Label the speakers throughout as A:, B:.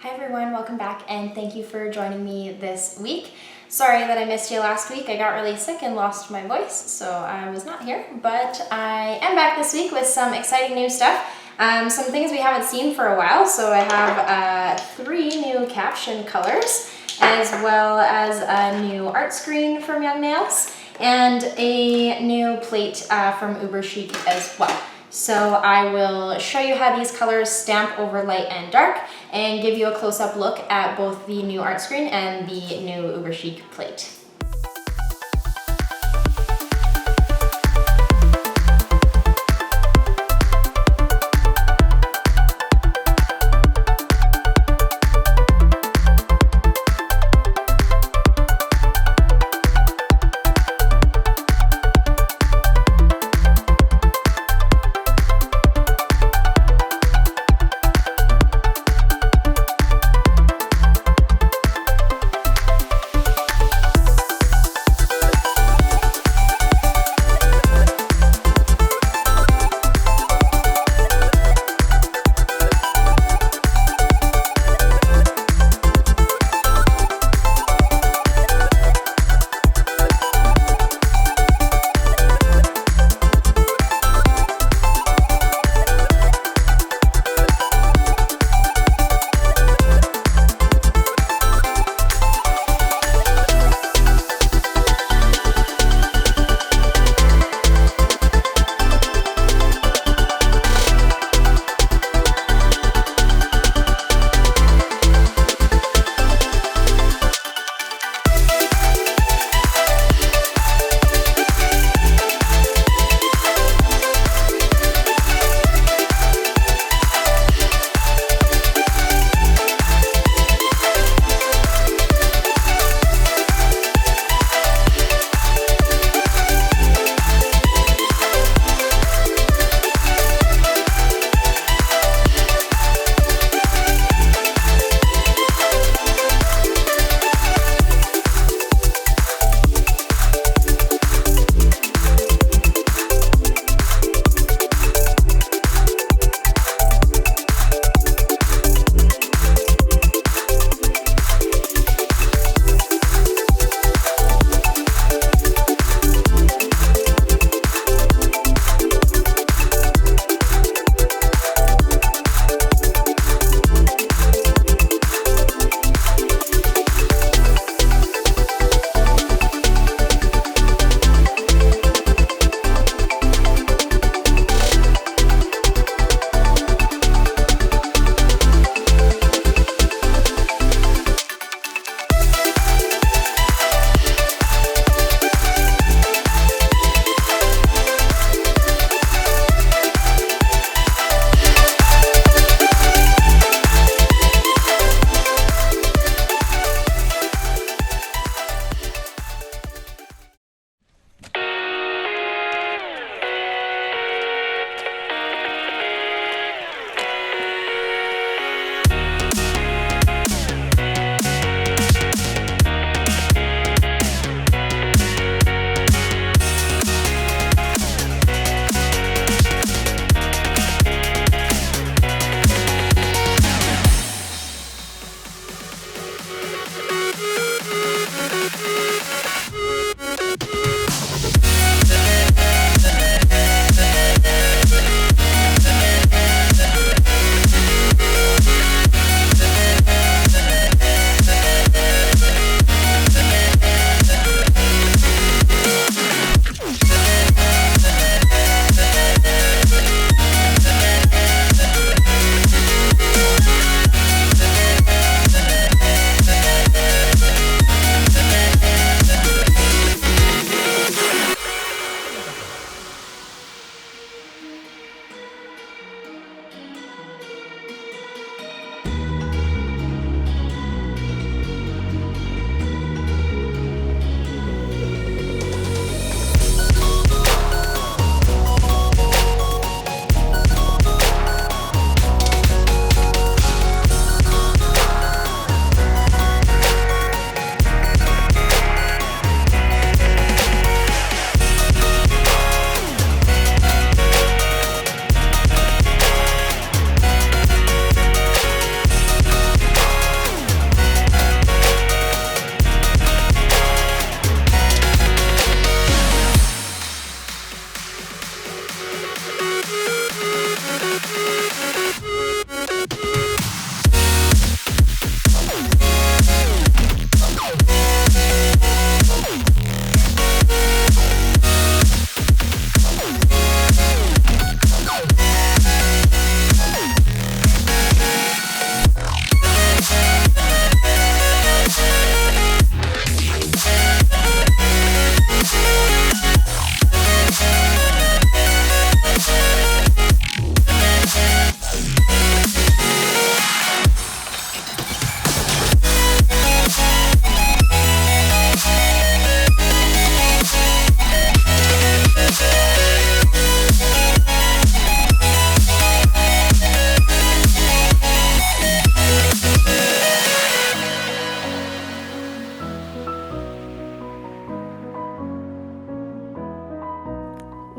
A: Hi everyone, welcome back and thank you for joining me this week. Sorry that I missed you last week. I got really sick and lost my voice, so I was not here, but I am back this week with some exciting new stuff. Some things we haven't seen for a while, so I have 3 new Caption colors, as well as a new art screen from Young Nails, and a new plate from UberChic as well. So I will show you how these colors stamp over light and dark and give you a close-up look at both the new art screen and the new UberChic plate.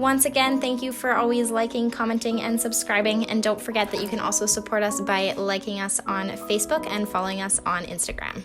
A: Once again, thank you for always liking, commenting, and subscribing. And don't forget that you can also support us by liking us on Facebook and following us on Instagram.